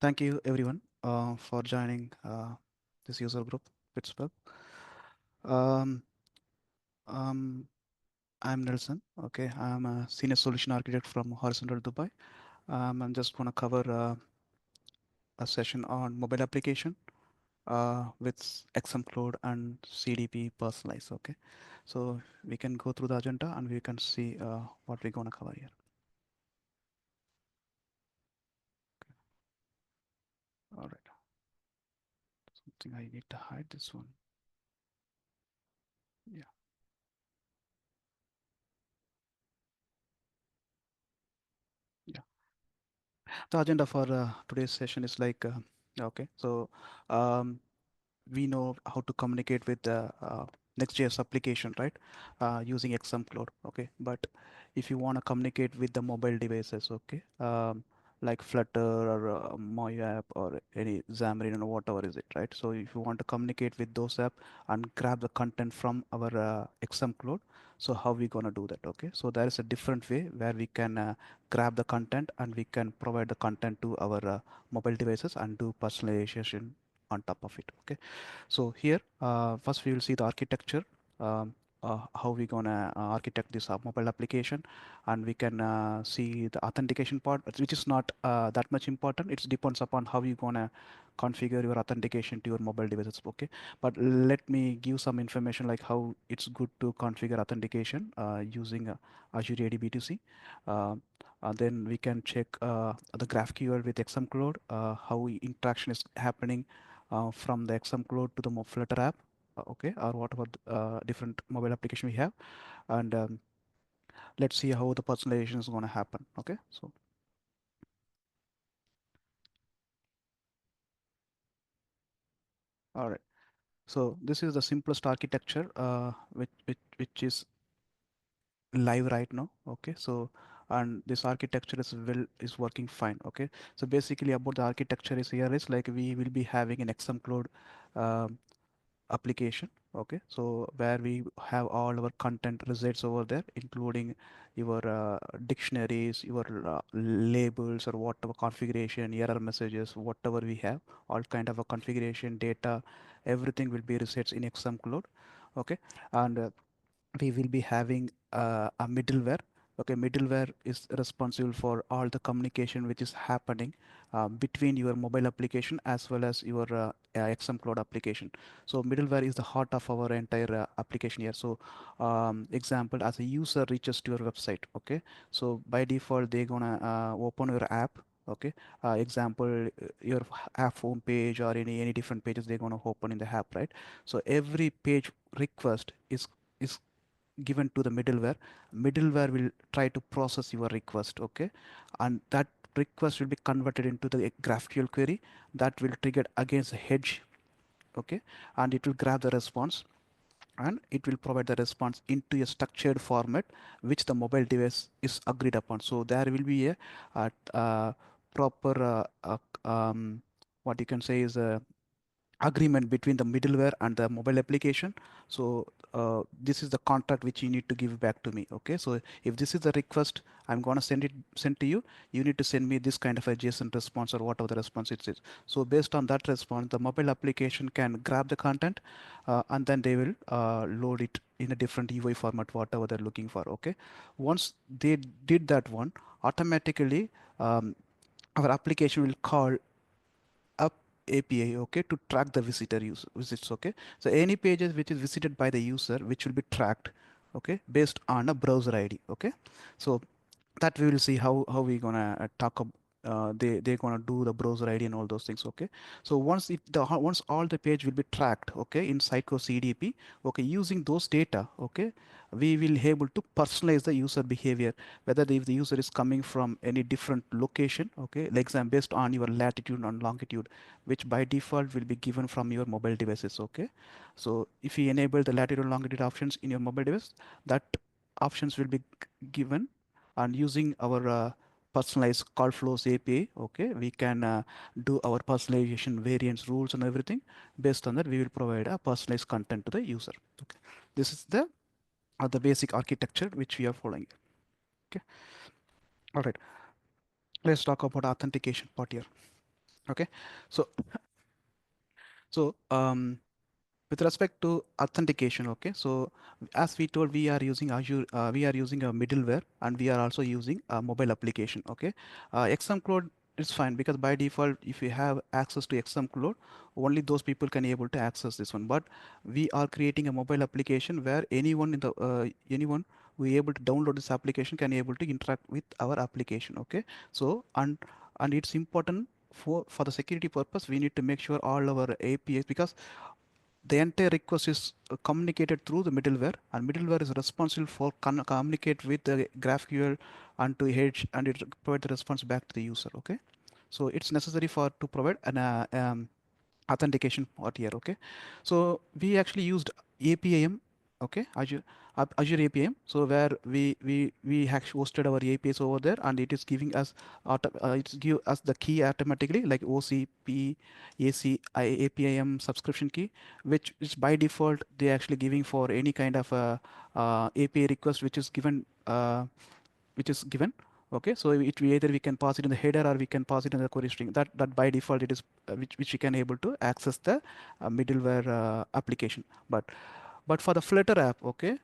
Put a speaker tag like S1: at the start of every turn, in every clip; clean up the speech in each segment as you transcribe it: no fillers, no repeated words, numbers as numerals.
S1: Thank you everyone for joining this user group, Pittsburgh. Um, um, I'm Nelson. Okay, I'm a senior solution architect from Horizontal Dubai. I'm just going to cover a session on mobile application with XM Cloud and CDP personalize. Okay, so we can go through the agenda and we can see what we're going to cover here. All right, something I need to hide this one. Yeah. Yeah. The agenda for today's session is like, okay, so um, we know how to communicate with the Next.js application, right? Using XM Cloud, okay. But if you want to communicate with the mobile devices, okay, like Flutter or MoApp or any Xamarin or whatever is it, right? So if you want to communicate with those app and grab the content from our XM Cloud, so how we gonna do that? Okay, so there is a different way where we can grab the content and we can provide the content to our mobile devices and do personalization on top of it. Okay, so here first we will see the architecture, how we gonna architect this mobile application, and we can see the authentication part, which is not that much important. It depends upon how you gonna configure your authentication to your mobile devices. Okay, but let me give some information like how it's good to configure authentication using Azure AD B2C. Uh, then we can check the GraphQL with XM Cloud, how interaction is happening from the XM Cloud to the Flutter app, okay, or whatever different mobile application we have, and let's see how the personalization is going to happen. Okay, so all right, so this is the simplest architecture which is live right now. Okay, so and this architecture is working fine. Okay, so basically about the architecture is here is like we will be having an XM Cloud um, application. Okay, so where we have all our content resides over there, including your dictionaries, your labels, or whatever configuration, error messages, whatever we have, all kind of a configuration data, everything will be resides in XM Cloud. Okay, and we will be having a middleware. Okay, middleware is responsible for all the communication which is happening between your mobile application as well as your XM Cloud application. So middleware is the heart of our entire application here. So example, as a user reaches to your website, okay, so by default they're gonna open your app. Okay, example, your app home page or any different pages they're gonna open in the app, right? So every page request is given to the middleware. Middleware will try to process your request, okay, and that request will be converted into the GraphQL query that will trigger against a hedge, okay, and it will grab the response and it will provide the response into a structured format which the mobile device is agreed upon. So there will be a proper what you can say is a agreement between the middleware and the mobile application. So this is the contract which you need to give back to me. Okay, so if this is the request I'm going to send to you, you need to send me this kind of a JSON response or whatever the response it is. So based on that response, the mobile application can grab the content and then they will load it in a different UI format, whatever they're looking for. Okay, once they did that one, automatically our application will call up API, okay, to track the visits, okay. So any pages which is visited by the user, which will be tracked, okay, based on a browser ID, okay. So that we will see how we gonna talk about. They're gonna do the browser ID and all those things. Okay, so once all the page will be tracked, okay, in Sitecore CDP, okay, using those data, okay, we will able to personalize the user behavior, whether if the user is coming from any different location, okay, like exam based on your latitude and longitude, which by default will be given from your mobile devices. Okay, so if you enable the latitude and longitude options in your mobile device, that options will be given, and using our personalized call flows API, okay, we can do our personalization variants, rules, and everything. Based on that, we will provide a personalized content to the user. Okay, this is the basic architecture which we are following. Okay, all right. Let's talk about authentication part here. Okay, so so with respect to authentication, okay, so as we told, we are using Azure, we are using a middleware, and we are also using a mobile application. Okay, XM Cloud is fine because by default, if you have access to XM Cloud, only those people can able to access this one. But we are creating a mobile application where anyone who is able to download this application can able to interact with our application. Okay, so and it's important for the security purpose. We need to make sure all our APIs, because the entire request is communicated through the middleware, and middleware is responsible for communicate with the GraphQL and to hedge, and it provide the response back to the user. Okay, so it's necessary for to provide an authentication part here. Okay, so we actually used APIM. Okay, Azure APIM, so where we actually hosted our APIs over there, and it is giving us it's give us the key automatically, like OCP APIM subscription key, which is by default they actually giving for any kind of API request which is given. Okay, so either we can pass it in the header, or we can pass it in the query string. That by default it is which we can able to access the middleware application. But for the Flutter app, okay,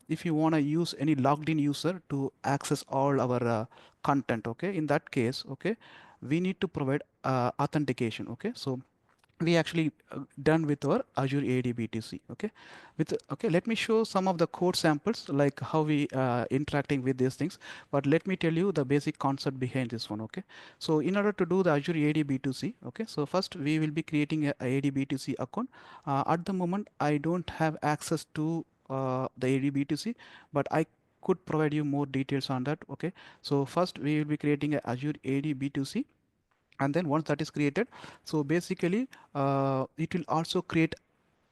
S1: if you want to use any logged in user to access all our content, okay, in that case, okay, we need to provide authentication. Okay, so we actually done with our Azure AD BTC. Okay, let me show some of the code samples, like how we interacting with these things. But let me tell you the basic concept behind this one. Okay, so in order to do the Azure AD B2C, okay, so first we will be creating a AD B2C account. At the moment, I don't have access to the AD B2C, but I could provide you more details on that. Okay, so first we will be creating a Azure AD B2C, and then once that is created, so basically it will also create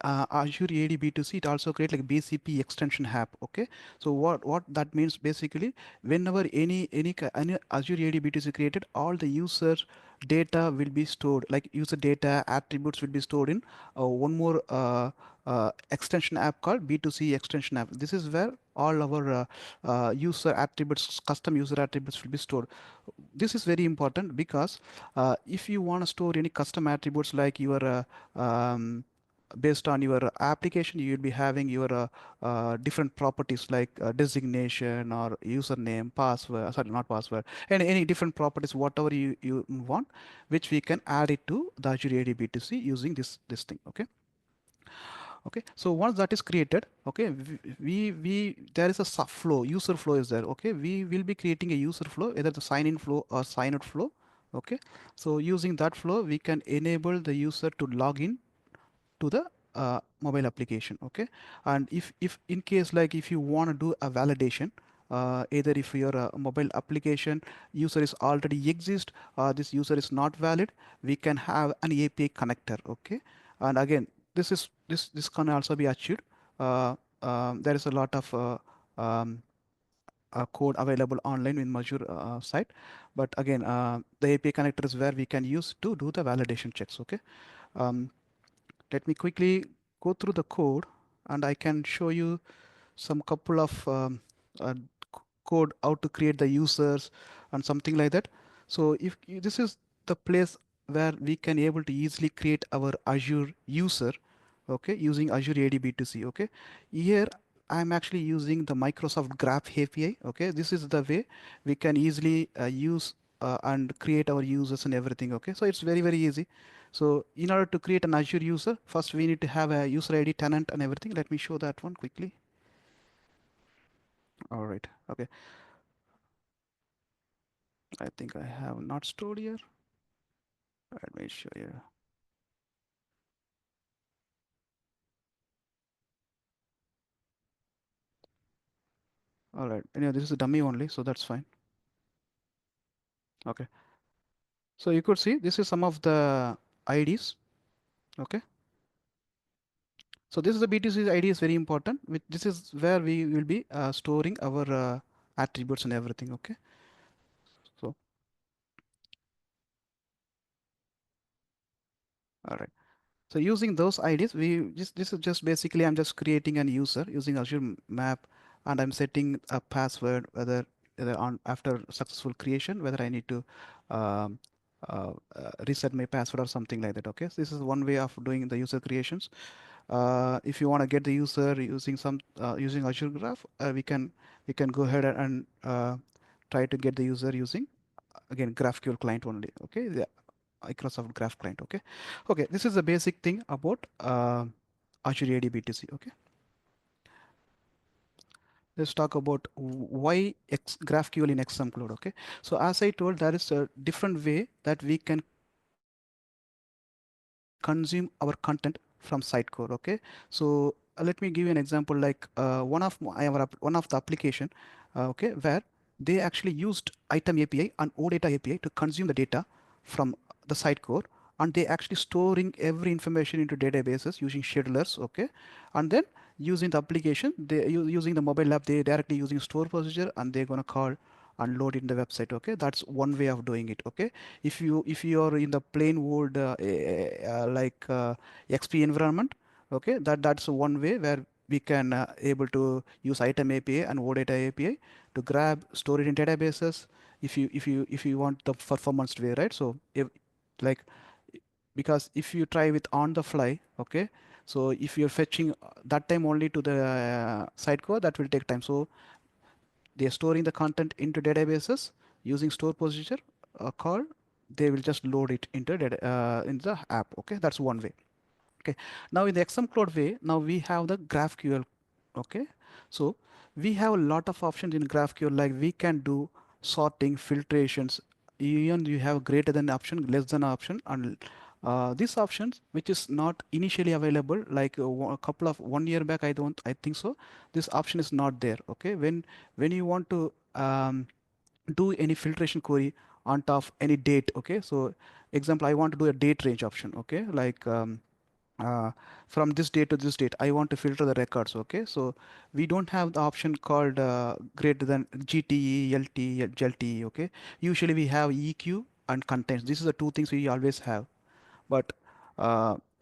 S1: Azure AD B2C. It also create like BCP extension app. Okay, so what that means basically, whenever any Azure AD B2C created, all the user data will be stored, like user data attributes will be stored in one more extension app called B2C extension app. This is where all our user attributes, custom user attributes will be stored. This is very important because if you want to store any custom attributes, like your based on your application, you will be having your different properties, like designation or username, password, sorry, not password, and any different properties, whatever you want, which we can add it to the Azure AD B2C using this thing. Okay, okay, so once that is created, okay, we there is a sub flow, user flow is there. Okay, we will be creating a user flow, either the sign in flow or sign out flow. Okay, so using that flow, we can enable the user to log in to the mobile application. Okay, and if in case, like if you want to do a validation, either if your mobile application user is already exist, this user is not valid, we can have an API connector. Okay, and again, this can also be achieved. There is a lot of code available online in Azure site, but again, the API connector is where we can use to do the validation checks. Okay, um, let me quickly go through the code, and I can show you some couple of code how to create the users and something like that. So this is the place where we can able to easily create our Azure user, okay, using Azure AD B2C. Okay, here I'm actually using the Microsoft Graph API. Okay, this is the way we can easily use and create our users and everything. Okay, so it's very easy. So in order to create an Azure user, first we need to have a user ID, tenant, and everything. Let me show that one quickly. All right. Okay. I think I have not stored here. Let me show you. All right. Anyway, this is a dummy only, so that's fine. Okay. So you could see this is some of the IDs. Okay. So this is the BTC ID is very important. This is where we will be storing our attributes and everything. Okay. So all right. So using those IDs, this is just basically I'm just creating an user using Azure Map, and I'm setting a password, whether on after successful creation, whether I need to um, reset my password or something like that. Okay, so this is one way of doing the user creations. If you want to get the user using some using Azure Graph, we can go ahead and try to get the user using again GraphQL client only. Okay, the Microsoft Graph client. Okay, okay, this is the basic thing about Azure AD BTC. Okay, let's talk about why GraphQL in XM Cloud. Okay, so as I told, there is a different way that we can consume our content from Sitecore. Okay, so let me give you an example. Like one of the application, okay, where they actually used item API and OData API to consume the data from the Sitecore, and they actually storing every information into databases using schedulers. Okay, and then using the application, using the mobile app, they directly using store procedure, and they're gonna call and load in the website. Okay, that's one way of doing it. Okay, if you are in the plain old XP environment, okay, that's one way where we can able to use item API and OData API to grab, store it in databases. If you want the performance way, right? So if like because if you try with on the fly, okay, so if you're fetching that time only to the site code, that will take time. So they are storing the content into databases using store procedure call. They will just load it into in the app. Okay, that's one way. Okay, now in the XM Cloud way, now we have the GraphQL. Okay, so we have a lot of options in GraphQL, like we can do sorting, filtrations, even you have greater than option, less than option, and these options which is not initially available, like a couple of 1 year back, I think so, this option is not there. Okay, when you want to do any filtration query on top of any date. Okay, so example, I want to do a date range option. Okay, like uh, from this date to this date, I want to filter the records. Okay, so we don't have the option called greater than GTE, LT, GLTE. Okay, usually we have EQ and contents. This is the two things we always have. But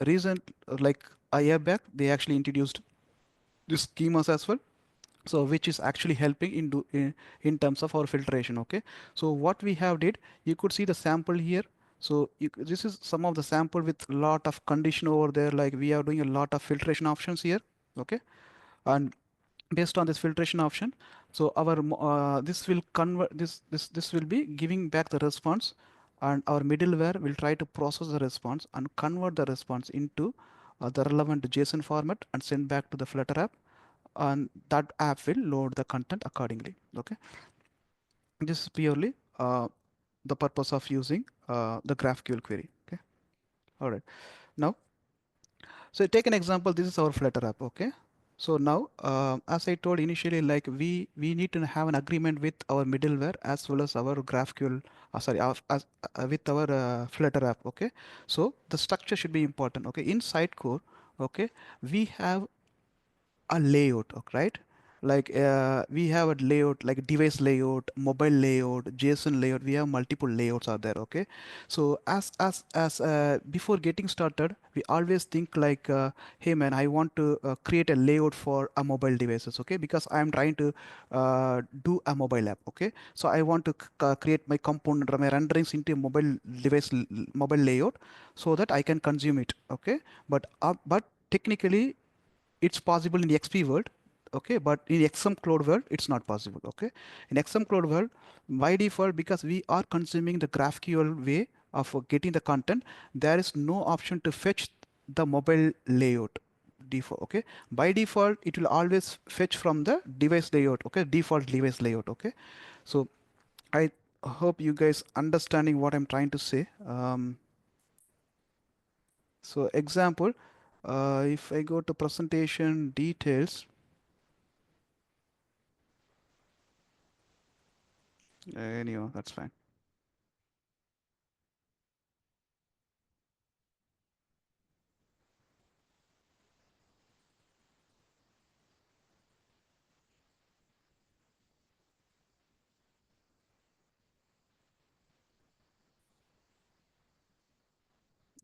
S1: recent, like a year back, they actually introduced this schemas as well, so which is actually helping in terms of our filtration. Okay, so what we have did, you could see the sample here. So this is some of the sample with lot of condition over there, like we are doing a lot of filtration options here. Okay, and based on this filtration option, so our this will convert this will be giving back the response, and our middleware will try to process the response and convert the response into the relevant JSON format and send back to the Flutter app, and that app will load the content accordingly. Okay, this is purely the purpose of using the GraphQL query. Okay, all right. Now, so take an example. This is our Flutter app. Okay, so now as I told initially, like we need to have an agreement with our middleware as well as our GraphQL. Sorry, with our Flutter app. Okay, so the structure should be important. Okay, in Sitecore, okay, we have a layout, right? Like we have a layout like device layout, mobile layout, JSON layout. We have multiple layouts are there. Okay, so as before getting started, we always think like, hey man, I want to create a layout for a mobile devices. Okay, because I'm trying to do a mobile app. Okay, so I want to create my component or my renderings into a mobile device mobile layout so that I can consume it. Okay, but technically it's possible in the XP world, okay, but in XM Cloud world, it's not possible. Okay, in XM Cloud world, by default, because we are consuming the GraphQL way of getting the content, there is no option to fetch the mobile layout default. Okay, by default, it will always fetch from the device layout. Okay, default device layout. Okay, so I hope you guys understanding what I'm trying to say. So example, if I go to presentation details, anyhow, that's fine.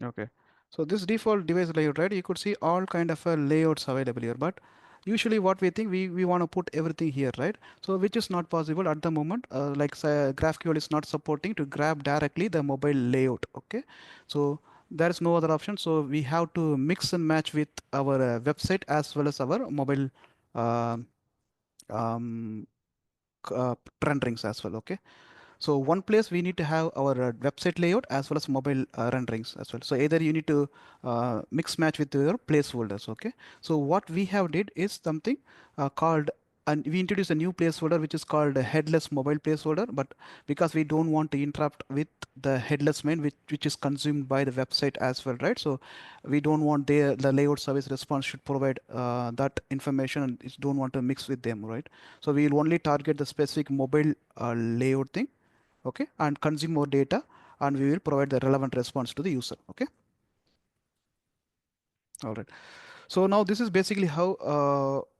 S1: Okay. So this default device layout, right? You could see all kind of layouts available here, but usually what we think, we want to put everything here, right? So which is not possible at the moment. Like say, GraphQL is not supporting to grab directly the mobile layout. Okay, so there is no other option. So we have to mix and match with our website as well as our mobile um um, renderings as well. Okay, so one place we need to have our website layout as well as mobile renderings as well. So either you need to mix match with your placeholders. Okay. So what we have did is something called, and we introduced a new placeholder which is called a headless mobile placeholder. But because we don't want to interrupt with the headless main which is consumed by the website as well, right? So we don't want the layout service response should provide that information, and it don't want to mix with them, right? So we will only target the specific mobile layout thing, okay, and consume more data, and we will provide the relevant response to the user. Okay, all right. So now this is basically how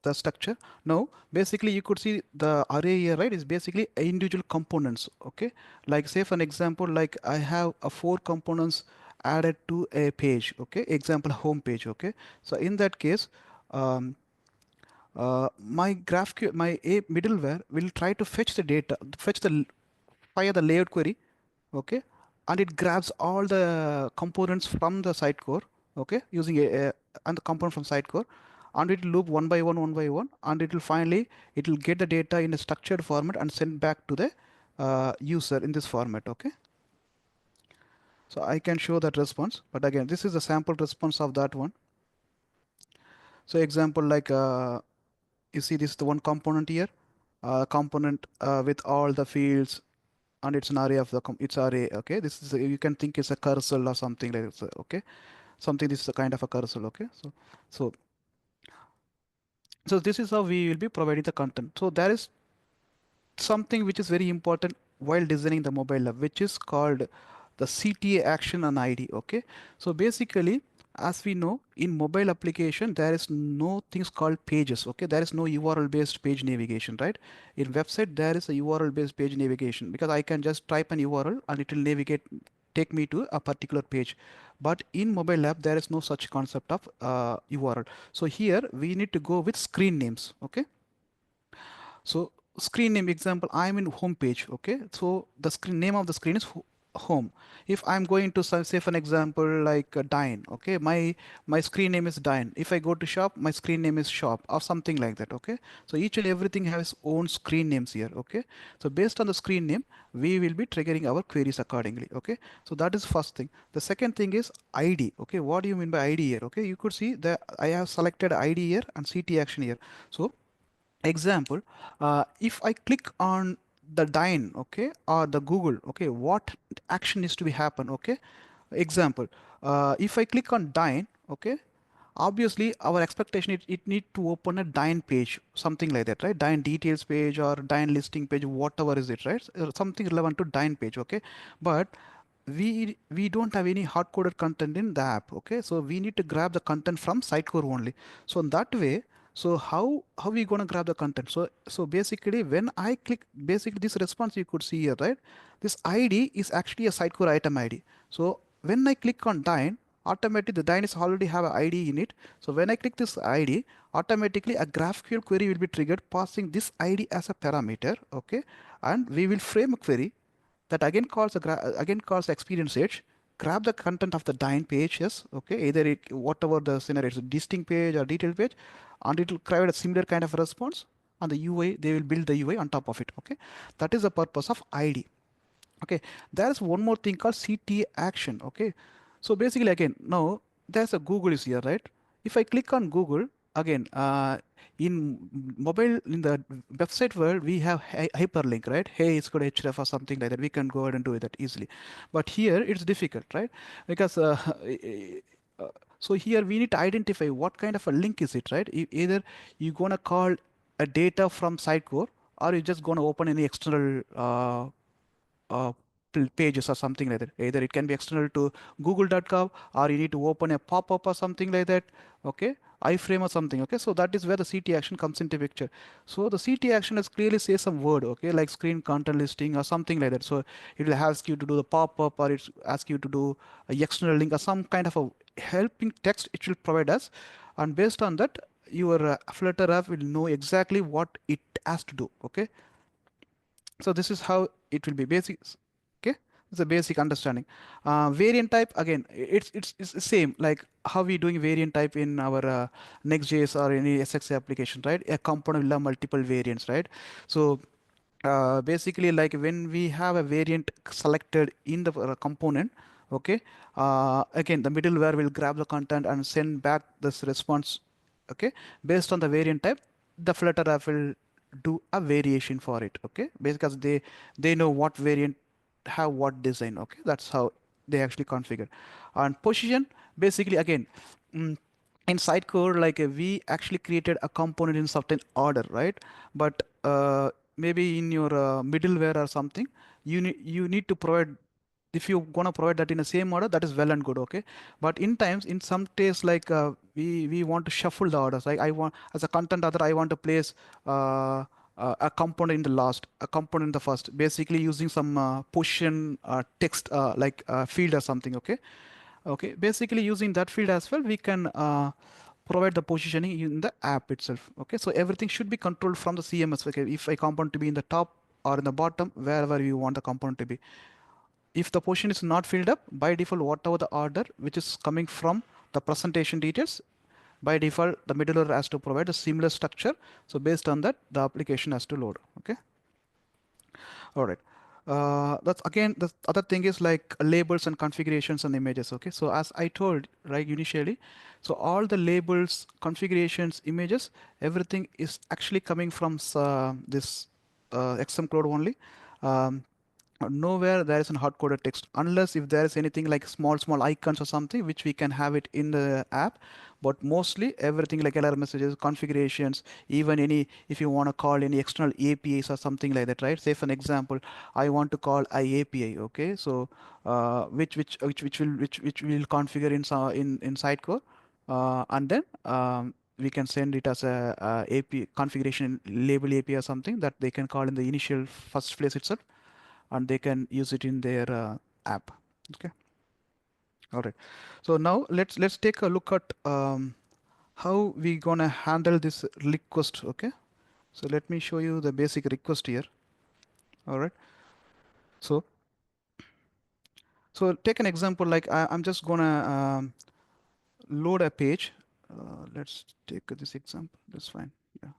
S1: the structure. Now basically you could see the array here, right, is basically individual components. Okay, like say for an example, like I have a 4 components added to a page. Okay, example home page. Okay, so in that case, um, my GraphQL, my a middleware will try to fetch the data, fetch the fire the layout query, okay, and it grabs all the components from the Sitecore, okay, using a and the component from Sitecore, and it will loop one by one, and it will finally it will get the data in a structured format and send back to the user in this format, okay. So I can show that response, but again, this is a sample response of that one. So example like you see this is the one component here, component with all the fields, and it's an array of the it's array. Okay, this is you can think it's a cursor or something like this. Okay, something this is a kind of a cursor. Okay, so so this is how we will be providing the content. So there is something which is very important while designing the mobile app, which is called the CTA action and ID. Okay, so basically, as we know, in mobile application there is no things called pages. Okay, there is no URL based page navigation, right? In website there is a URL based page navigation, because I can just type an URL and it will navigate, take me to a particular page. But in mobile app there is no such concept of URL. So here we need to go with screen names. Okay, so screen name example, I'm in home page. Okay, so the screen name of the screen is home. If I'm going to say for an example like dine, okay, my screen name is dine. If I go to shop, my screen name is shop or something like that. Okay, so each and everything has own screen names here. Okay, so based on the screen name we will be triggering our queries accordingly. Okay, so that is first thing. The second thing is ID. Okay, what do you mean by ID here? Okay, you could see that I have selected ID here and CT action here. So example, if I click on the dine, okay, or the Google, okay, what action needs to be happen? Okay, example, if I click on dine, okay, obviously our expectation it need to open a dine page, something like that, right? Dine details page or dine listing page, whatever is it, right? Something relevant to dine page. Okay, but we don't have any hard coded content in the app. Okay, so we need to grab the content from Sitecore only. So in that way, so how we gonna grab the content? So basically when I click, basically this response you could see here, right? This ID is actually a Sitecore item ID. So when I click on dine, automatically the dine is already have an ID in it. So when I click this ID, automatically a GraphQL query will be triggered passing this ID as a parameter. Okay, and we will frame a query that again calls again calls the experience edge, grab the content of the dine page. Yes, okay, either it whatever the scenario, it's a distinct page or detailed page, and it will create a similar kind of response, and the UI they will build the UI on top of it. Okay, that is the purpose of ID. Okay, there is one more thing called CT action. Okay, so basically again now there's a Google is here, right? If I click on Google again, in mobile, in the website world we have hyperlink, right? Hey, it's got href or something like that, we can go ahead and do that easily. But here it's difficult, right? Because uh, so here we need to identify what kind of a link is it, right? Either you're gonna call a data from Sitecore, or you're just gonna open any external uh, pages or something like that. Either it can be external to google.com, or you need to open a pop-up or something like that. Okay, iframe or something. Okay, so that is where the CT action comes into picture. So the CT action is clearly say some word, okay, like screen content listing or something like that. So it will ask you to do the pop-up, or it ask you to do a external link or some kind of a helping text it will provide us, and based on that your Flutter app will know exactly what it has to do. Okay, so this is how it will be basic. Okay, it's a basic understanding. Variant type, again, it's the same like how we doing variant type in our Next.js or any SX application, right? A component will have multiple variants, right? So basically, like when we have a variant selected in the component, okay, again the middleware will grab the content and send back this response, okay, based on the variant type. The Flutter app will do a variation for it, okay, because they know what variant have what design, okay. That's how they actually configure. And position, basically, again, mm, in Sitecore, like we actually created a component in certain order, right? But maybe in your middleware or something, you need to provide, if you're gonna provide that in the same order, that is well and good, okay. But in times, in some case, like we want to shuffle the orders. Like I want, as a content author, I want to place a component in the last, a component in the first, basically using some position text field or something, okay. Okay, basically using that field as well, we can provide the positioning in the app itself. Okay, so everything should be controlled from the CMS. Okay, if a component to be in the top or in the bottom, wherever you want the component to be. If the position is not filled up, by default, whatever the order which is coming from the presentation details, by default, the middleware has to provide a similar structure. So based on that, the application has to load. Okay. All right. That's again, the other thing is like labels and configurations and images. Okay. So as I told right initially, so all the labels, configurations, images, everything is actually coming from this XM Cloud only. Um, Nowhere there is an hard coded text, unless if there is anything like small icons or something which we can have it in the app. But mostly everything like error messages, configurations, even any, if you want to call any external APIs or something like that, right? Say for an example, I want to call IAPI, okay. So which will configure in Sitecore, and then we can send it as a API configuration label API or something that they can call in the initial first place itself, and they can use it in their app. Okay. All right. So now let's take a look at how we gonna handle this request. Okay. So let me show you the basic request here. All right. So take an example, like I'm just gonna load a page. Let's take this example. That's fine. Yeah.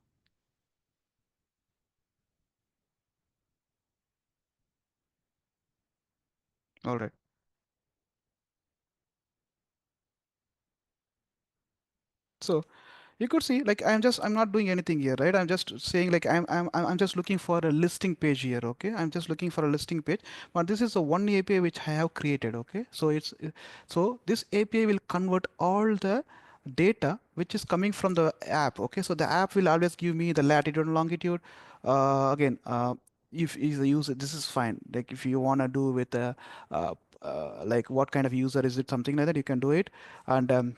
S1: All right. So you could see, like, I'm not doing anything here, right? I'm just saying, like, I'm just looking for a listing page here. Okay, I'm just looking for a listing page, but this is the one API which I have created. Okay, so so this API will convert all the data which is coming from the app. Okay, so the app will always give me the latitude and longitude. Again, if the user, this is fine. Like if you want to do with like what kind of user is it, something like that, you can do it. And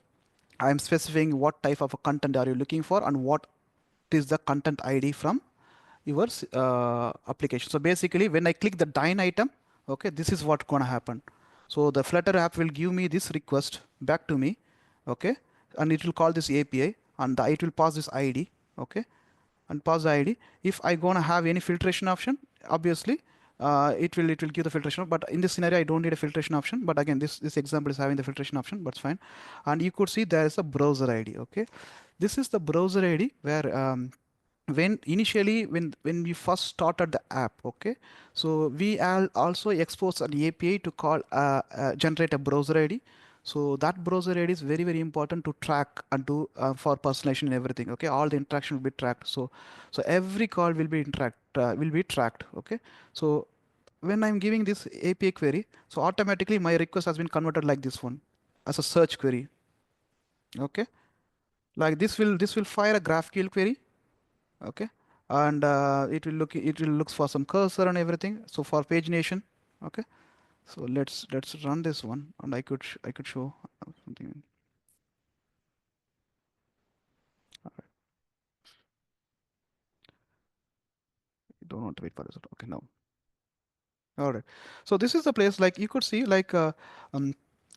S1: I'm specifying what type of a content are you looking for and what is the content ID from your application. So basically, when I click the dine item, okay, this is what gonna happen. So the Flutter app will give me this request back to me, okay, and it will call this API, and it will pass this ID, okay, and pass the ID. If I gonna have any filtration option, obviously it will give the filtration. But in this scenario, I don't need a filtration option. But again, this example is having the filtration option, but it's fine. And you could see there is a browser ID. Okay, this is the browser ID where when initially when we first started the app, okay, so we also expose an API to call generate a browser ID. So that browser ID is very important to track and do for personalization and everything. Okay, all the interaction will be tracked. So every call will be tracked. Okay, so when I'm giving this API query, so automatically my request has been converted like this one as a search query. Okay, like this will fire a GraphQL query. Okay, and it will look for some cursor and everything, so for pagination. Okay, so let's run this one, and I could show something. I don't want to wait for this. Okay, now. All right, so this is the place, like you could see, like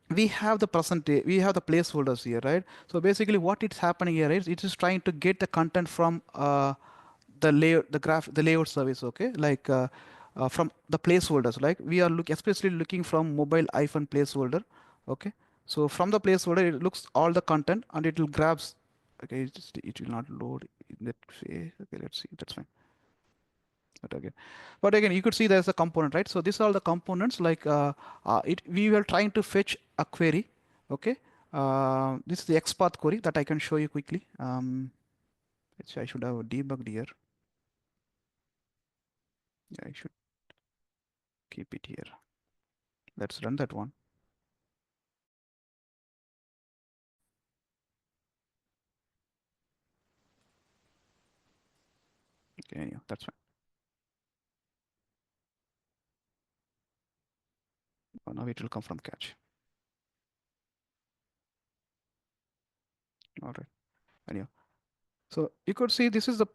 S1: we have the placeholders here, right? So basically what it's happening here is it is trying to get the content from the layout service, okay, like from the placeholders, like we are especially looking from mobile iPhone placeholder, okay. So from the placeholder it looks all the content and it will grabs, okay, it will not load in that way, okay, let's see, that's fine. But again, you could see there's a component, right? So these are all the components. Like we were trying to fetch a query. Okay, this is the XPath query that I can show you quickly. Which I should have debugged here. Yeah, I should keep it here. Let's run that one. Okay, yeah, that's fine. Oh, now it will come from catch. All right. Anyhow, so you could see this is the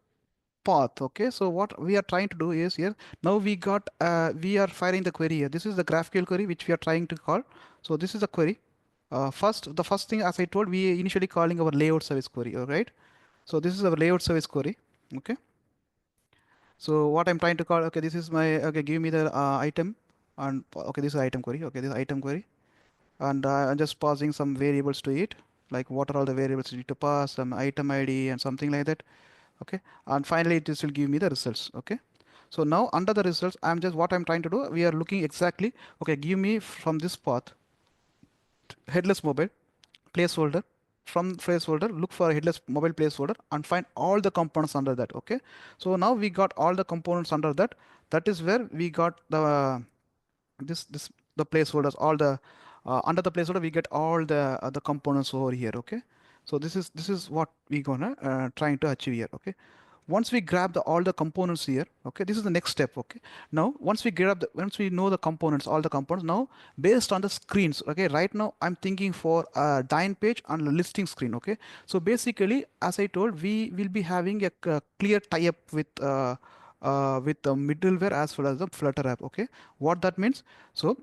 S1: path. Okay, so what we are trying to do is here, now we are firing the query here. This is the GraphQL query which we are trying to call. So this is the query. The first thing, as I told, we initially calling our layout service query, all right? So this is our layout service query. Okay, so what I'm trying to call, okay, this is my, okay, give me the item, and okay, this is item query. Okay, this is item query, and I'm just passing some variables to it, like what are all the variables you need to pass, some item ID and something like that. Okay, and finally this will give me the results. Okay, so now under the results, what I'm trying to do, we are looking exactly, okay, give me from this path headless mobile placeholder. From placeholder, look for a headless mobile placeholder and find all the components under that. Okay, so now we got all the components under that. That is where we got this the placeholders, all the under the placeholder we get all the components over here. Okay, so this is what we gonna trying to achieve here. Okay, once we grab all the components here, okay, this is the next step. Okay, now once we know the components, all the components, now based on the screens, okay, right now I'm thinking for a dine page and a listing screen. Okay, so basically as I told, we will be having a clear tie-up with the middleware as well as the Flutter app. Okay, what that means, so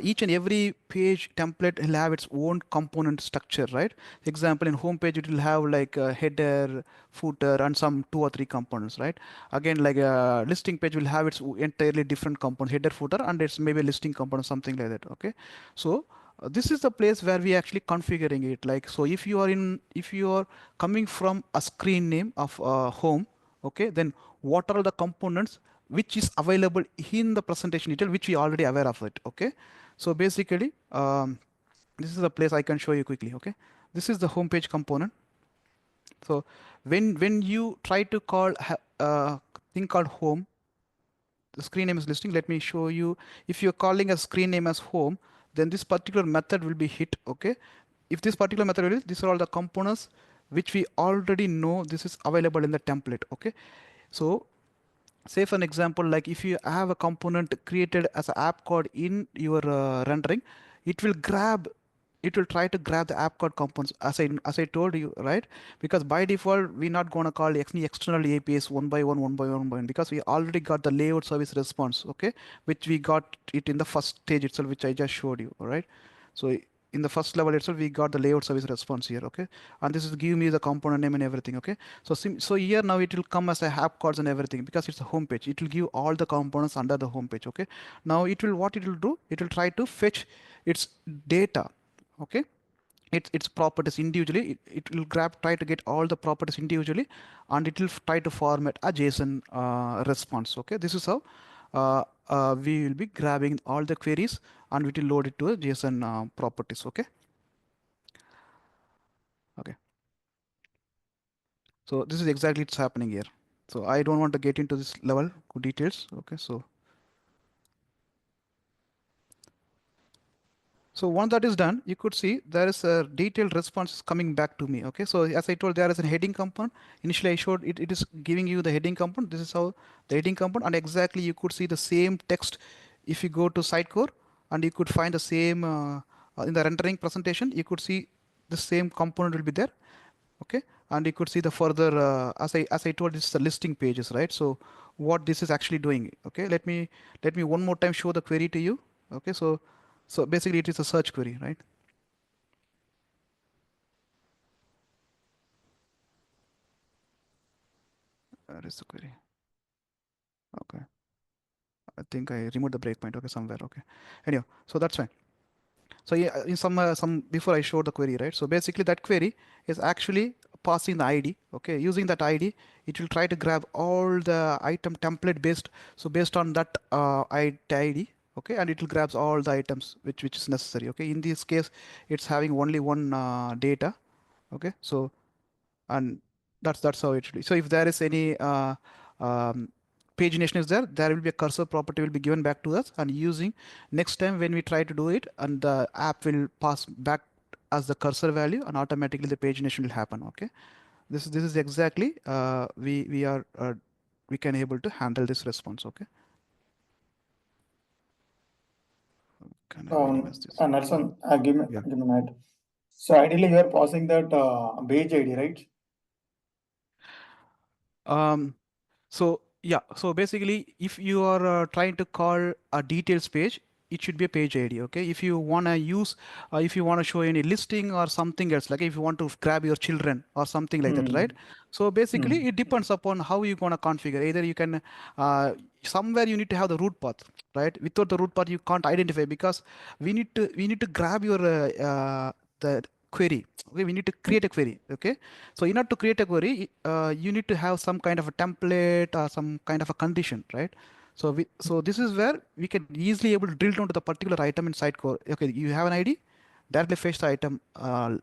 S1: each and every page template will have its own component structure, right? Example, in home page it will have like a header, footer, and some two or three components, right? Again, like a listing page will have its entirely different components, header, footer, and it's maybe a listing component, something like that. Okay, so this is the place where we actually configuring it. Like, so if you are coming from a screen name of home, okay, then what are the components which is available in the presentation detail, which we already aware of it. Okay, so basically this is the place I can show you quickly. Okay, this is the homepage component. So when you try to call thing called home, the screen name is listing. Let me show you. If you're calling a screen name as home, then this particular method will be hit. Okay, if this particular method is, these are all the components which we already know this is available in the template. Okay, so say for an example, like if you have a component created as an app code in your rendering, it will grab, it will try to grab the app code components as I told you, right? Because by default we're not going to call any external APIs one by one because we already got the layout service response. Okay, which we got it in the first stage itself, which I just showed you. All right, so in the first level itself we got the layout service response here. Okay, and this is give me the component name and everything. Okay, so here now it will come as a app cards and everything because it's a home page. It will give all the components under the home page. Okay, now what it will do, it will try to fetch its data. Okay, its properties individually. It will try to get all the properties individually, and it will try to format a JSON response. Okay, this is how we will be grabbing all the queries and we will load it to a JSON properties. Okay, okay. So this is exactly it's happening here. So I don't want to get into this level details. Okay, so once that is done, you could see there is a detailed response coming back to me. Okay, so as I told, there is a heading component. Initially, I showed it is giving you the heading component. This is how the heading component, and exactly you could see the same text if you go to Sitecore, and you could find the same in the rendering presentation. You could see the same component will be there. Okay, and you could see the further as I told, this is the listing pages, right? So what this is actually doing. Okay, let me one more time show the query to you. Okay, so So basically it is a search query, right? Where is the query? Okay. I think I removed the breakpoint. Okay, somewhere. Okay. Anyhow, so that's fine. So yeah, in some before I showed the query, right? So basically that query is actually passing the ID. Okay, using that ID, it will try to grab all the item template based. So based on that ID, okay, and it will grabs all the items which is necessary. Okay, in this case, it's having only one data. Okay, so and that's how it should be. So if there is any um, pagination is there, there will be a cursor property will be given back to us, and using next time when we try to do it, and the app will pass back as the cursor value, and automatically the pagination will happen. Okay, this is exactly we can able to handle this response. Okay, can I minimize this?
S2: Nelson,
S1: Yeah.
S2: give me a minute. So ideally, you are passing that page ID, right?
S1: Um, So yeah, so basically, if you are trying to call a details page, it should be a page ID. Okay, if you wanna use, if you wanna show any listing or something else, like if you want to grab your children or something like that, right?
S2: Hmm.
S1: So basically,
S2: Hmm.
S1: it depends upon how you gonna configure. Either you can somewhere you need to have the root path, right? Without the root path, you can't identify because we need to grab your the query. Okay, we need to create a query. Okay, so in order to create a query, you need to have some kind of a template or some kind of a condition, right? So this is where we can easily able to drill down to the particular item in Sitecore. Okay, you have an ID, directly fetch the item,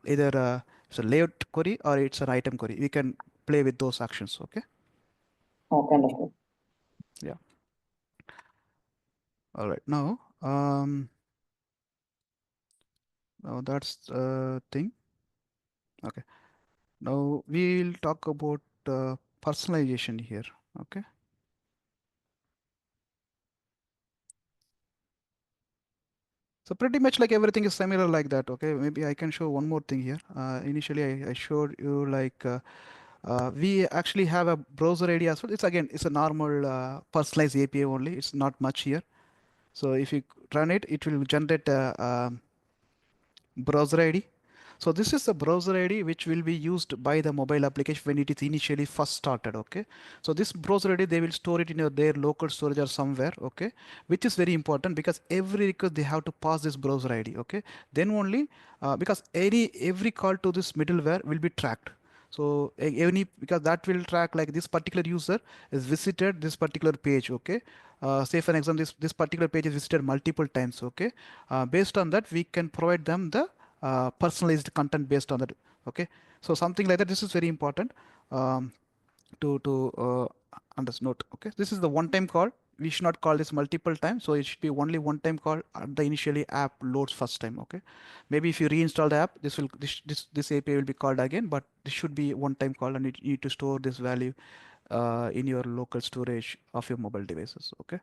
S1: either it's a layout query or it's an item query. We can play with those actions. Okay,
S2: Okay, understood.
S1: yeah. All right. Now that's thing. Okay. Now we'll talk about personalization here. Okay. So pretty much like everything is similar like that. Okay, maybe I can show one more thing here. Initially, I showed you like we actually have a browser ID as well. It's again, it's a normal personalized API only. It's not much here. So if you run it, it will generate a browser ID. So this is the browser ID which will be used by the mobile application when it is initially first started. Okay. So this browser ID they will store it in their local storage or somewhere. Okay, which is very important because every request they have to pass this browser ID. Okay, then only because every call to this middleware will be tracked. So any because that will track like this particular user is visited this particular page. Okay, say for example this particular page is visited multiple times. Okay, based on that we can provide them the personalized content based on that. Okay, so something like that. This is very important um, to understand. Note. Okay, this is the one time call. We should not call this multiple times, so it should be only one time call at the initially app loads first time. Okay, maybe if you reinstall the app, this API will be called again, but this should be one time call, and you need to store this value in your local storage of your mobile devices. Okay.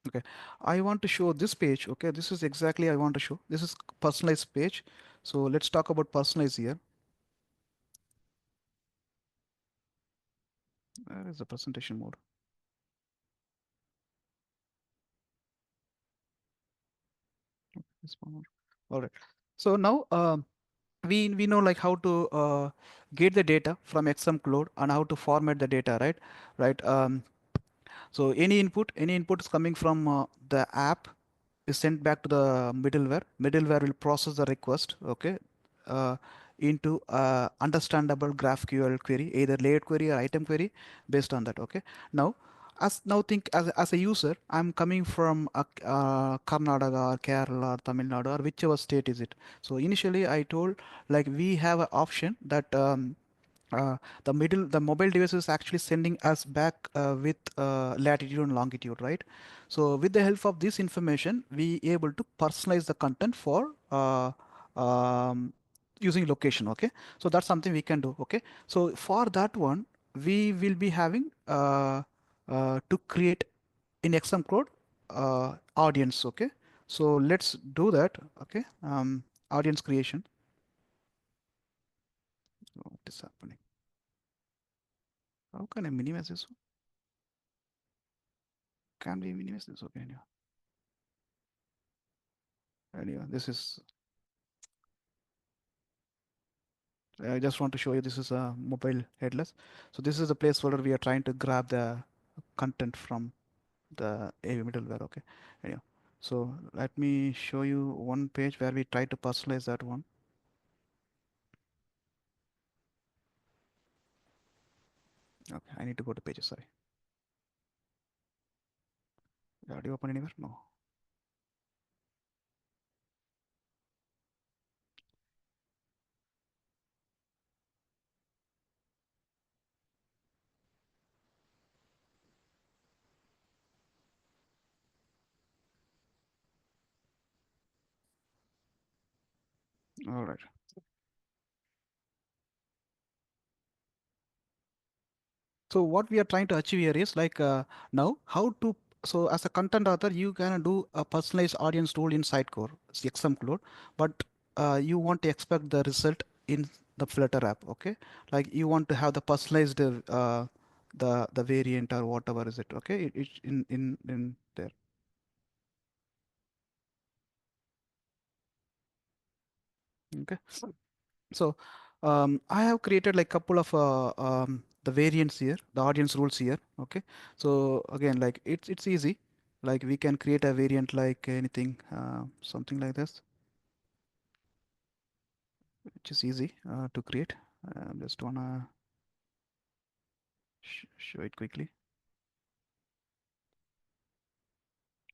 S1: Okay, I want to show this page. Okay, this is exactly I want to show. This is personalized page. So let's talk about personalize here. Where is the presentation mode? This one more. All right. So now we know like how to get the data from XM Cloud and how to format the data, right? Right. So any input is coming from the app is sent back to the middleware. Middleware will process the request, okay, uh, into understandable GraphQL query, either layered query or item query, based on that. Okay. Now think as a user, I'm coming from Karnataka or Kerala or Tamil Nadu or whichever state is it. So initially I told like we have an option that uh, the mobile device is actually sending us back with latitude and longitude, right? So with the help of this information we able to personalize the content for um, using location. Okay, so that's something we can do. Okay, so for that one we will be having to create in XM code audience. Okay, so let's do that. Okay, audience creation. What is happening? How can I minimize this? Can we minimize this? Okay, yeah. Anyway, this is, I just want to show you, this is a mobile headless. So this is the place where we are trying to grab the content from the AV middleware. Okay. Anyway, so let me show you one page where we try to personalize that one. Okay, I need to go to pages. Sorry. Did you open anywhere? No. All right. So what we are trying to achieve here is like now how to, so as a content author you can do a personalized audience tool in Sitecore XM Cloud, but you want to expect the result in the Flutter app. Okay, like you want to have the personalized the variant or whatever is it. Okay, it in there. Okay, so I have created like couple of the variants here, the audience rules here. Okay, so again, like it's easy. Like we can create a variant like anything, something like this, which is easy to create. Just wanna show it quickly.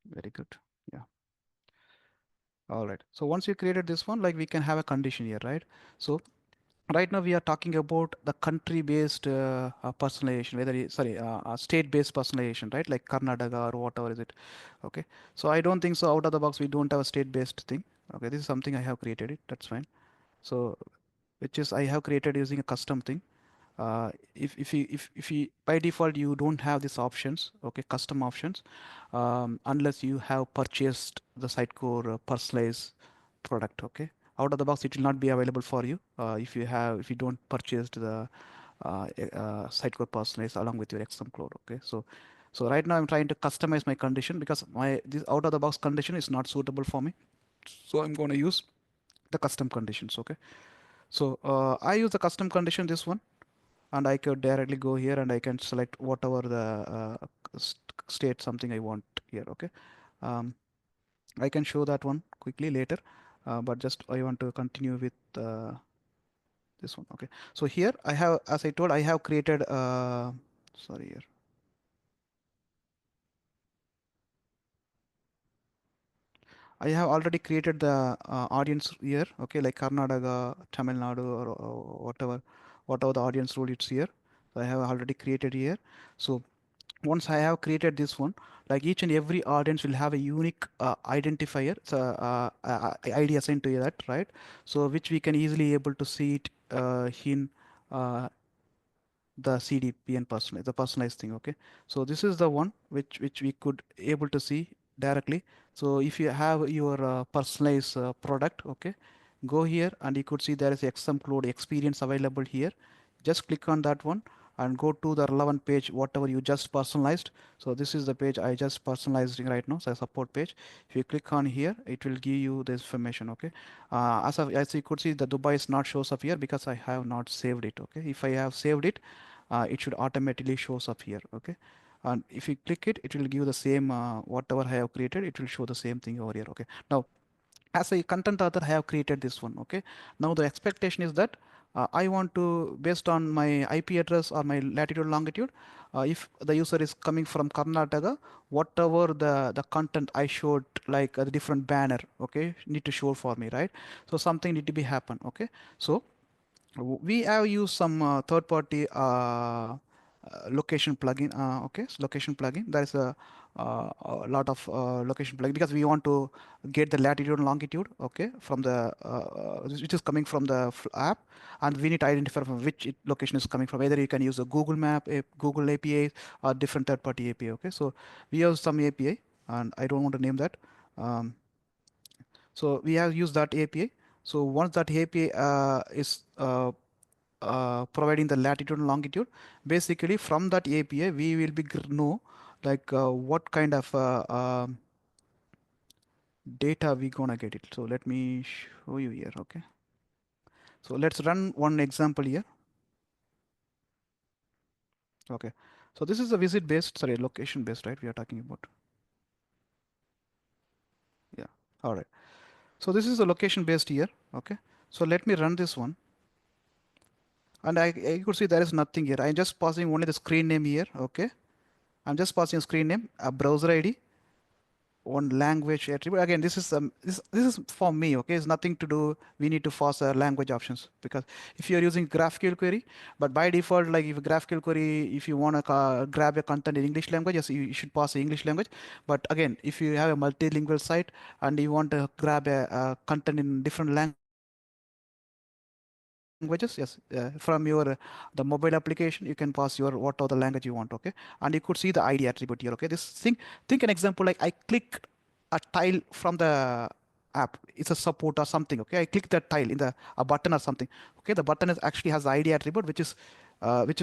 S1: Very good. Yeah. All right. So once you created this one, like we can have a condition here, right? So right now we are talking about the country-based personalization, whether sorry, state-based personalization, right? Like Karnataka or whatever is it. Okay. So I don't think so. Out of the box, we don't have a state-based thing. Okay. This is something I have created it. That's fine. So which is I have created using a custom thing. If you by default you don't have these options, okay, custom options, unless you have purchased the Sitecore personalized product. Okay, out of the box it will not be available for you if you don't purchase the Sitecore personalized along with your XM Cloud. Okay, so right now I'm trying to customize my condition because my this out of the box condition is not suitable for me. So I'm going to use the custom conditions. Okay, so I use the custom condition this one, and I could directly go here and I can select whatever the state something I want here. Okay, um, I can show that one quickly later, but just I want to continue with this one. Okay, so here I have, as I told, I have created sorry here, I have already created the audience here. Okay, like Karnataka, Tamil Nadu, or whatever the audience rule it's here. So I have already created here. So once I have created this one, like each and every audience will have a unique identifier, so ID assigned to that, right? So which we can easily able to see it in uh, the CDP and the personalized thing. Okay, so this is the one which we could able to see directly. So if you have your personalized product, okay, go here and you could see there is XM Cloud experience available here. Just click on that one and go to the relevant page whatever you just personalized. So this is the page I just personalized right now, so support page. If you click on here it will give you this information. Okay, as you could see the Dubai is not shows up here because I have not saved it. Okay, if I have saved it, it should automatically shows up here. Okay, and if you click it, it will give the same whatever I have created, it will show the same thing over here. Okay, now as a content author I have created this one. Okay, now the expectation is that I want to, based on my IP address or my latitude longitude, if the user is coming from Karnataka, whatever the content I showed, like the different banner, okay, need to show for me, right? So something need to be happen. Okay, so we have used some third party location plugin. Okay, so location plugin, there is a lot of location plugin because we want to get the latitude and longitude, okay, from the which is coming from the app, and we need to identify from which location is coming from. Either you can use a Google map, a Google API, or different third party API. Okay, so we use some API and I don't want to name that. um, so we have used that API. So once that API is providing the latitude and longitude, basically from that API we will be know like what kind of data we gonna get it. So let me show you here. Okay. So let's run one example here. Okay. So this is a visit based, sorry, location based, right? We are talking about. Yeah. All right. So this is a location based here. Okay. So let me run this one. And I could see there is nothing here. I'm just passing only the screen name here. Okay. I'm just passing a screen name, a browser ID, one language attribute. Again, this is for me. Okay. It's nothing to do. We need to force language options because if you're using GraphQL query, but by default, like if a GraphQL query, if you want to grab a content in English language, yes, you should pass the English language. But again, if you have a multilingual site and you want to grab a content in different languages, yes, from your the mobile application, you can pass your what other language you want. Okay, and you could see the ID attribute here. Okay, this think an example like I click a tile from the app. It's a support or something. Okay, I click that tile in the a button or something. Okay, the button is actually has ID attribute which is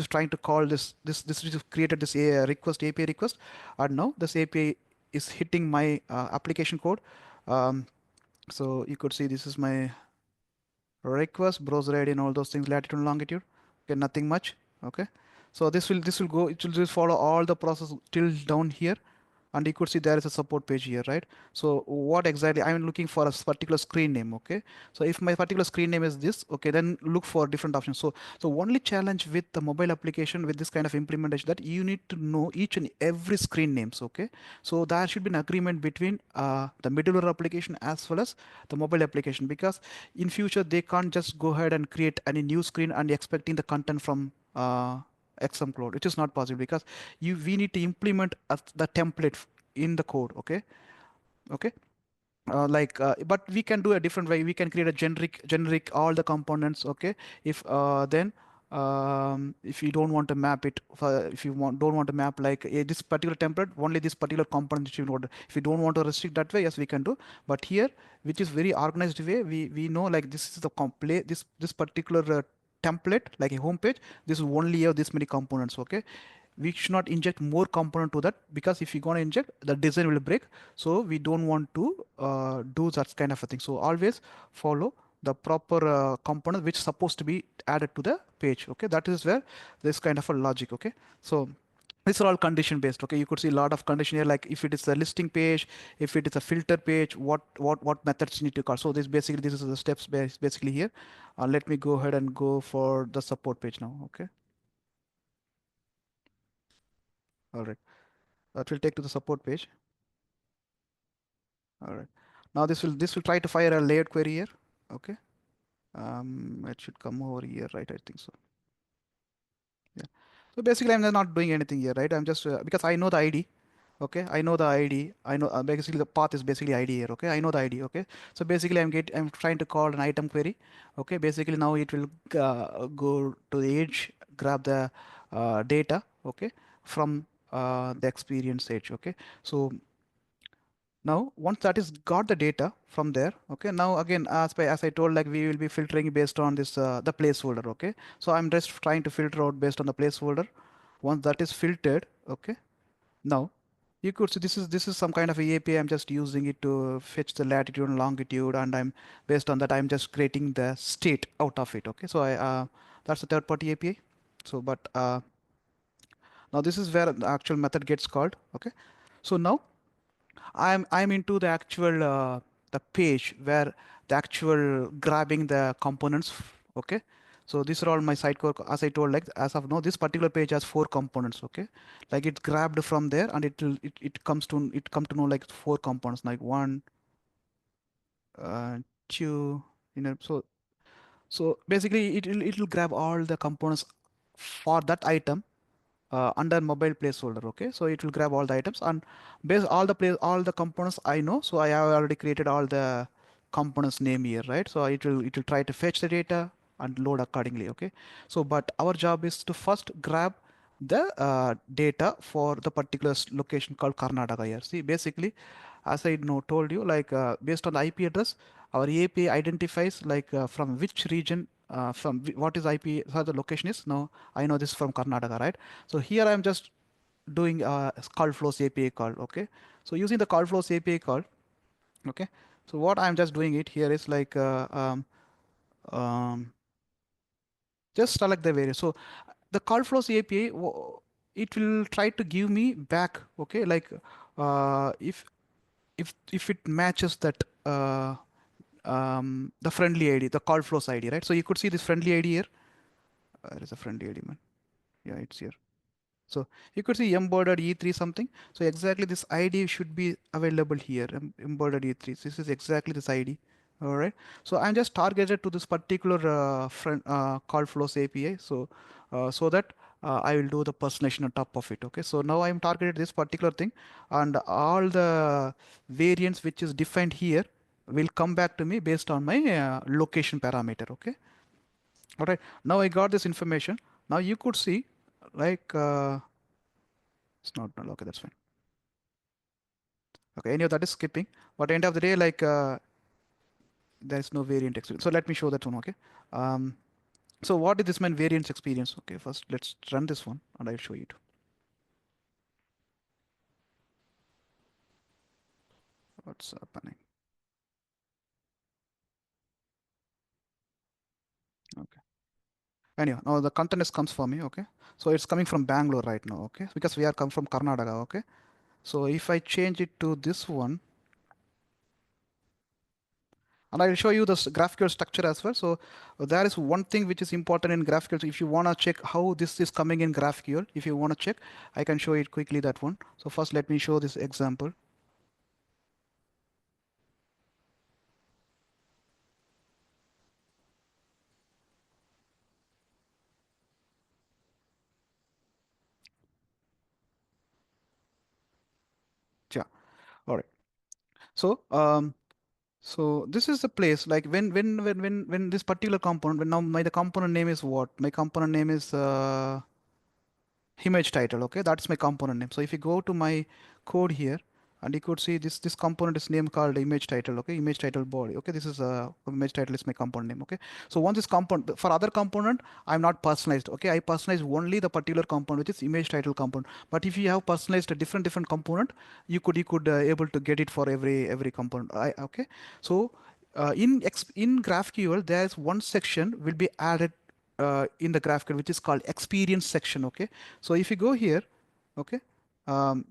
S1: trying to call this which is created this request API request, and now this API is hitting my application code. Um, so you could see this is my request, browser ID and all those things, latitude and longitude. Okay, nothing much. Okay, so this will go, it will just follow all the process till down here, and you could see there is a support page here, right? So what exactly I'm looking for a particular screen name. Okay, so if my particular screen name is this, okay, then look for different options. So only challenge with the mobile application with this kind of implementation that you need to know each and every screen names. Okay, so there should be an agreement between the middleware application as well as the mobile application, because in future they can't just go ahead and create any new screen and expecting the content from XM Cloud, which is not possible because we need to implement the template in the code. Okay, okay, but we can do a different way. We can create a generic all the components. Okay, if then if you don't want to map it for, if you don't want to map like this particular template only this particular component which you want, if you don't want to restrict that way, yes, we can do. But here, which is very organized way, we know like this is the complete this particular template like a home page, this is only have this many components. Okay, we should not inject more component to that, because if you're going to inject, the design will break. So we don't want to do that kind of a thing. So always follow the proper component which is supposed to be added to the page. Okay, that is where this kind of a logic. Okay, so these are all condition based. Okay, you could see a lot of condition here, like if it is a listing page, if it is a filter page, what methods you need to call. So this is the steps basically here. Let me go ahead and go for the support page now. Okay, all right, that will take to the support page. All right. Now this will try to fire a layered query here. Okay. It should come over here, right? I think so. Yeah. So basically, I'm not doing anything here, right? I'm just because I know the ID. Okay. I know the ID. I know basically the path is basically ID here. Okay. I know the ID. Okay. So basically, I'm trying to call an item query. Okay. Basically, now it will go to the edge, grab the data. Okay. From the experience edge. Okay. So now, once that is got the data from there, okay. Now again, as I told, like we will be filtering based on this the placeholder, okay. So I'm just trying to filter out based on the placeholder. Once that is filtered, okay. Now you could see this is some kind of a API. I'm just using it to fetch the latitude and longitude, and I'm based on that I'm just creating the state out of it, okay. So I that's a third party API. So but now this is where the actual method gets called, okay. So now I'm into the actual the page where the actual grabbing the components. Okay, so these are all my Sitecore. As I told, like as of now, this particular page has 4 components. Okay, like it's grabbed from there, and it comes to know like 4 components, like one, two. So basically it will grab all the components for that item under mobile placeholder. Okay, so it will grab all the items and base all the components I know. So I have already created all the components name here, right? So it will try to fetch the data and load accordingly. Okay, so but our job is to first grab the data for the particular location called Karnataka here. See, basically, as I know told you, like based on the IP address, our API identifies like from which region, what is IP, how the location is. Now I know this from Karnataka, right? So here I'm just doing call flows API call. Okay, so using the call flows API call, Okay, so what I'm just doing it here is like um, just select the variant. So the call flows API, it will try to give me back. Okay, like if if it matches that the friendly ID, the call flows ID, right? So you could see this friendly ID here. There is a friendly ID, man. Yeah, it's here. So you could see embodied E3 something. So exactly this ID should be available here. Embodied E3. This is exactly this ID. All right. So I'm just targeted to this particular friend call flows API. So so that I will do the personalization on top of it. Okay. So now I'm targeted this particular thing, and all the variants which is defined here will come back to me based on my location parameter. Okay. All right. Now I got this information. Now you could see like. It's not null. Okay, that's fine. Okay, any of that is skipping. But end of the day, like there is no variant experience. So let me show that one. Okay. Um, so what is this mean variance experience? Okay, first let's run this one and I'll show you. What's happening. Okay. Anyhow, now the content is comes for me. Okay. So it's coming from Bangalore right now. Okay, because we are come from Karnataka. Okay. So if I change it to this one, and I will show you this GraphQL structure as well. So there is one thing which is important in GraphQL. So if you want to check how this is coming in GraphQL, if you want to check, I can show it quickly that one. So first let me show this example. Yeah. All right. So so this is the place like when this particular component when now my the component name is what? My component name is image title. Okay, that's my component name. So if you go to my code here, and you could see this component is name called image title. Okay, image title body. Okay, this is image title is my component name. Okay, so once this component for other component, I'm not personalized. Okay, I personalize only the particular component which is image title component. But if you have personalized a different component, you could able to get it for every component. Okay, so in GraphQL there is one section will be added in the GraphQL which is called experience section. Okay, so if you go here, okay, um,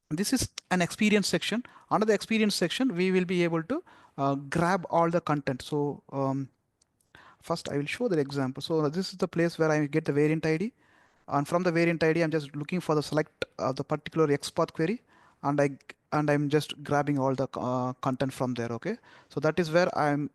S1: this is an experience section. Under the experience section we will be able to grab all the content. So first I will show the example. So this is the place where I get the variant ID, and from the variant ID I'm just looking for the select the particular XPath query, and I'm just grabbing all the content from there. Okay, so that is where I'm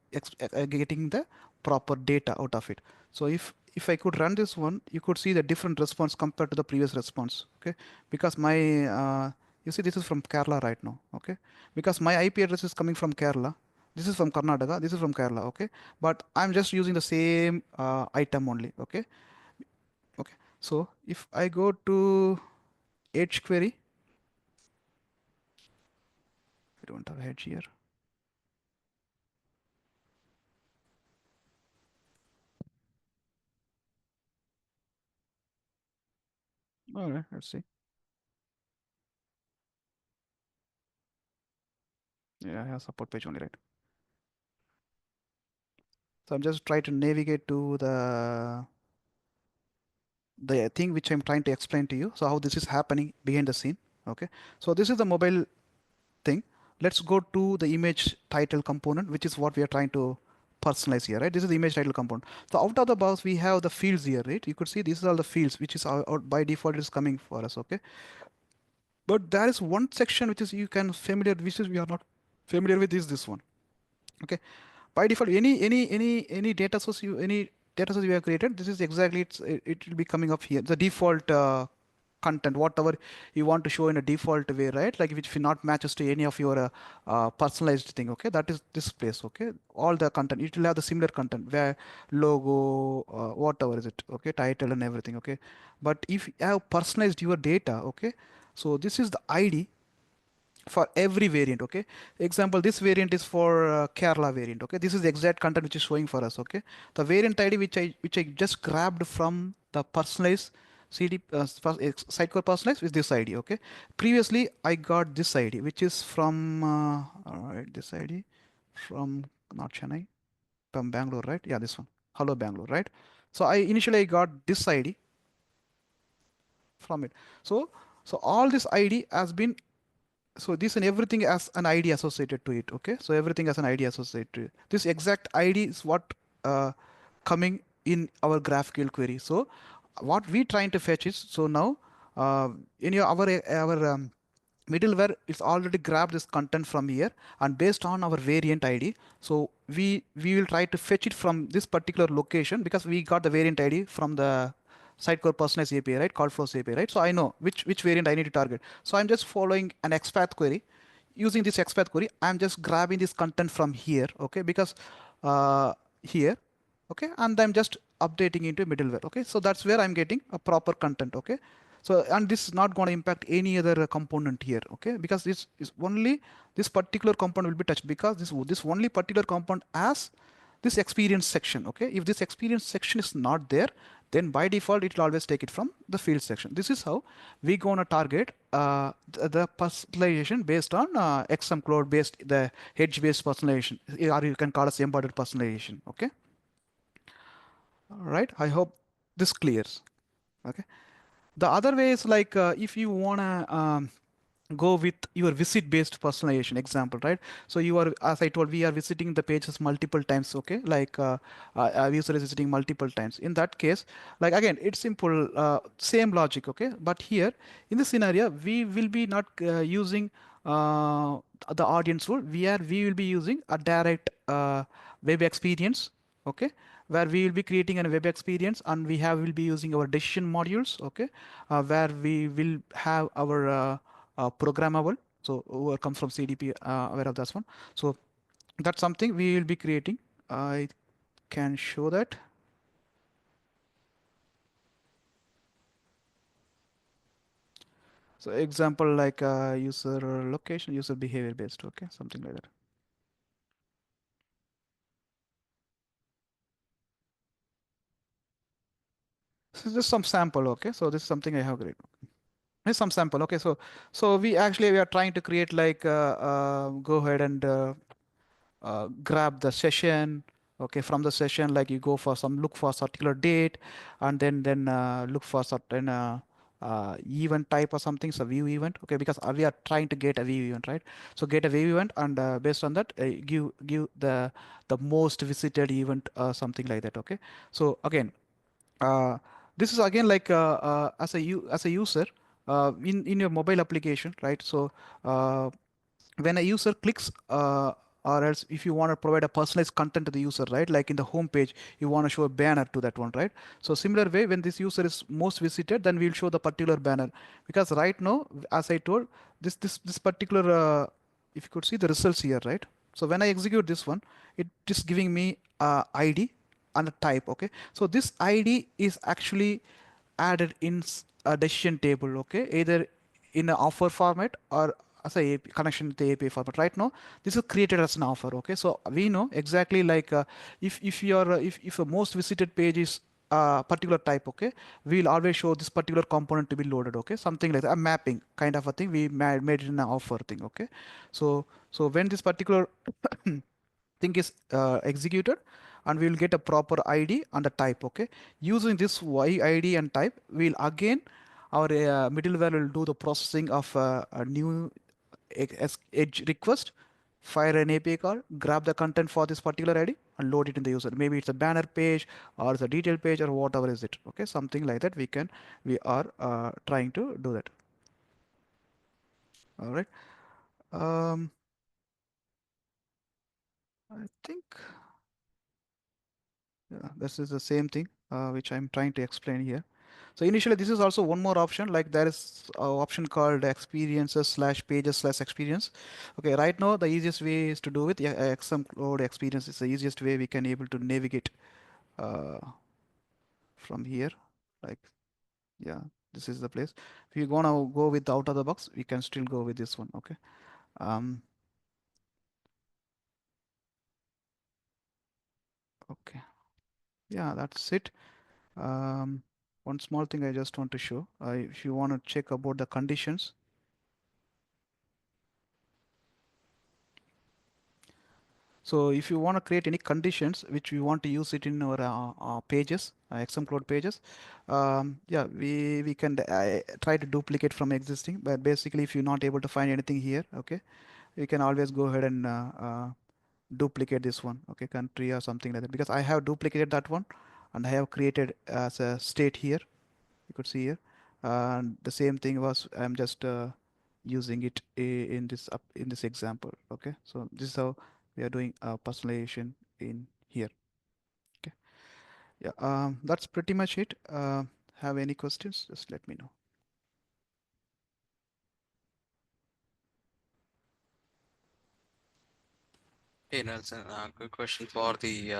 S1: getting the proper data out of it. So if I could run this one, you could see the different response compared to the previous response. Okay, because my you see this is from Kerala right now. Okay, because my IP address is coming from Kerala, this is from Karnataka, this is from Kerala. Okay, but I'm just using the same item only. Okay, okay, so if I go to edge query, I don't have edge here. All right, let's see. Yeah, I have support page only, right? So I'm just trying to navigate to the thing which I'm trying to explain to you. So how this is happening behind the scene. Okay, so this is the mobile thing. Let's go to the image title component, which is what we are trying to personalize here, right? This is the image title component. So out of the box, we have the fields here, right? You could see these are all the fields, which is by default is coming for us, okay? But there is one section which is you can familiar, which is we are not familiar with is this one, okay? By default, any data source any data source you have created, this is exactly it will be coming up here. The default content, whatever you want to show in a default way, right? Like if it not matches to any of your personalized thing, okay? That is this place, okay? All the content, it will have the similar content where logo, whatever is it, okay? Title and everything, okay? But if you have personalized your data, okay? So this is the ID for every variant. Okay, example, this variant is for Kerala variant. Okay, this is the exact content which is showing for us. Okay, the variant ID which I just grabbed from the personalized Sitecore personalized with this ID. Okay, previously I got this ID, which is from all right, this ID from not Chennai, from Bangalore, right? Yeah, this one. Hello Bangalore, right? So I initially got this ID from it. So all this ID has been, so this and everything has an ID associated to it. Okay, so everything has an ID associated to it. This exact ID is what coming in our GraphQL query. So what we trying to fetch is, so now uh, in your our middleware is already grabbed this content from here, and based on our variant ID, so we will try to fetch it from this particular location, because we got the variant ID from the Sitecore personalized API, right? Call flows API, right? So I know which variant I need to target. So I'm just following an XPath query. Using this XPath query, I'm just grabbing this content from here, okay? Because here, okay, and I'm just updating into middleware, okay? So that's where I'm getting a proper content, okay? So and this is not going to impact any other component here, okay? Because this is only this particular component will be touched, because this only particular component has this experience section, okay? If this experience section is not there, then by default it will always take it from the field section. This is how we gonna target the personalization based on XM Cloud based, the edge based personalization, or you can call us embedded personalization, okay? All right, I hope this clears. Okay, the other way is like if you wanna go with your visit based personalization example, right? So you are, as I told, we are visiting the pages multiple times, okay? Like a user is visiting multiple times. In that case, like again, it's simple, same logic, okay? But here in this scenario, we will be not using uh, the audience rule. We will be using a direct web experience, okay? Where we will be creating a web experience, and will be using our decision modules, okay? Where we will have our programmable. So over comes from CDP, aware of that one. So that's something we will be creating. I can show that. So example like user location, user behavior based, okay, something like that. So just some sample, okay. So this is something I have created. Here's some sample, okay. So we are trying to create like go ahead and grab the session, okay. From the session, like you go for some, look for a particular date, and then look for certain event type or something, so view event, okay, because we are trying to get a view event, right? So get a view event, and based on that give the most visited event, something like that, okay. So again, uh, this is again like as a user in your mobile application, right? So uh, when a user clicks or else if you want to provide a personalized content to the user, right? Like in the home page, you want to show a banner to that one, right? So similar way, when this user is most visited, then we'll show the particular banner, because right now, as I told, this particular if you could see the results here, right? So when I execute this one, it is giving me ID and a type, okay. So this ID is actually added in a decision table, okay, either in an offer format or as a AP, connection with the API format. Right now, this is created as an offer, okay. So we know exactly like if your if a most visited page is particular type, okay, we'll always show this particular component to be loaded, okay, something like that, a mapping kind of a thing. We made it in an offer thing, okay. So when this particular thing is executed, and we will get a proper ID and a type, okay. Using this ID and type, we'll again, our middleware will do the processing of a new edge request, fire an API call, grab the content for this particular ID and load it in the user. Maybe it's a banner page or it's a detail page or whatever is it, okay, something like that. We are trying to do that. All right. um I think, yeah, this is the same thing which I'm trying to explain here. So initially, this is also one more option. Like there is a option called experiences slash pages slash experience. Okay, right now the easiest way is to do with XM Cloud experience. Is the easiest way we can able to navigate uh, from here. Like, yeah, this is the place. If you gonna go with the out of the box, we can still go with this one. Okay. Um. Okay. Yeah, that's it. Um. one small thing I just want to show. If you want to check about the conditions, so if you want to create any conditions which we want to use it in our pages, XM Cloud pages, yeah, we can try to duplicate from existing. But basically, if you're not able to find anything here, okay, you can always go ahead and duplicate this one, okay, country or something like that. Because I have duplicated that one, and I have created as a state here. You could see here, and the same thing was I'm just using it in this in this example. Okay, so this is how we are doing personalization in here. Okay, yeah, that's pretty much it. Have any questions, just let me know.
S3: Hey Nelson, good question for the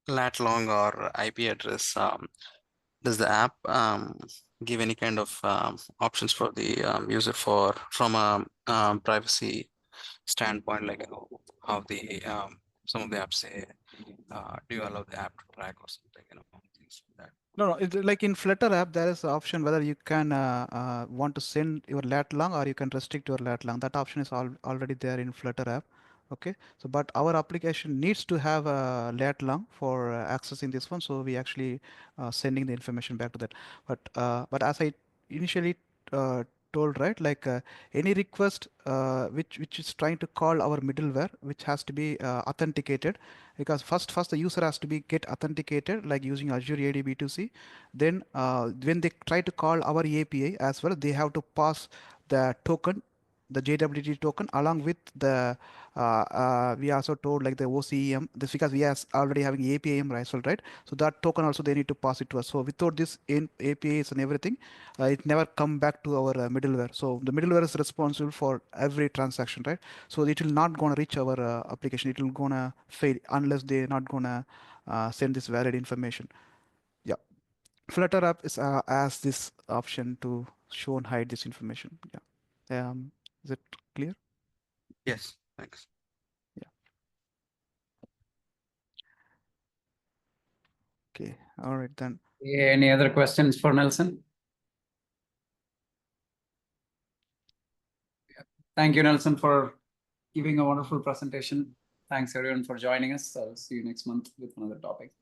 S3: lat long or IP address. Does the app give any kind of options for the user for from a privacy standpoint, like how the some of the apps say, do you allow the app to track or something, things like that.
S1: No, no. Like in Flutter app, there is an option whether you can want to send your lat long or you can restrict your lat long. That option is already there in Flutter app. Okay. So, but our application needs to have a lat long for accessing this one. So we actually sending the information back to that. But as I initially uh, told, right, like any request which is trying to call our middleware, which has to be authenticated, because first the user has to be get authenticated like using Azure AD B2C. Then when they try to call our API as well, they have to pass the token, the JWT token, along with the we also told like the OCEM, this because we are already having APIM as well, right? So that token also they need to pass it to us. So without this in APIs and everything, it never come back to our middleware. So the middleware is responsible for every transaction, right? So it will not gonna reach our application. It will gonna fail unless they're not gonna send this valid information. Yeah, Flutter app is as this option to show and hide this information. Yeah, is it clear?
S3: Yes, thanks.
S1: Yeah. Okay. All right then.
S4: Any other questions for Nelson? Thank you, Nelson, for giving a wonderful presentation. Thanks everyone for joining us. I'll see you next month with another topic.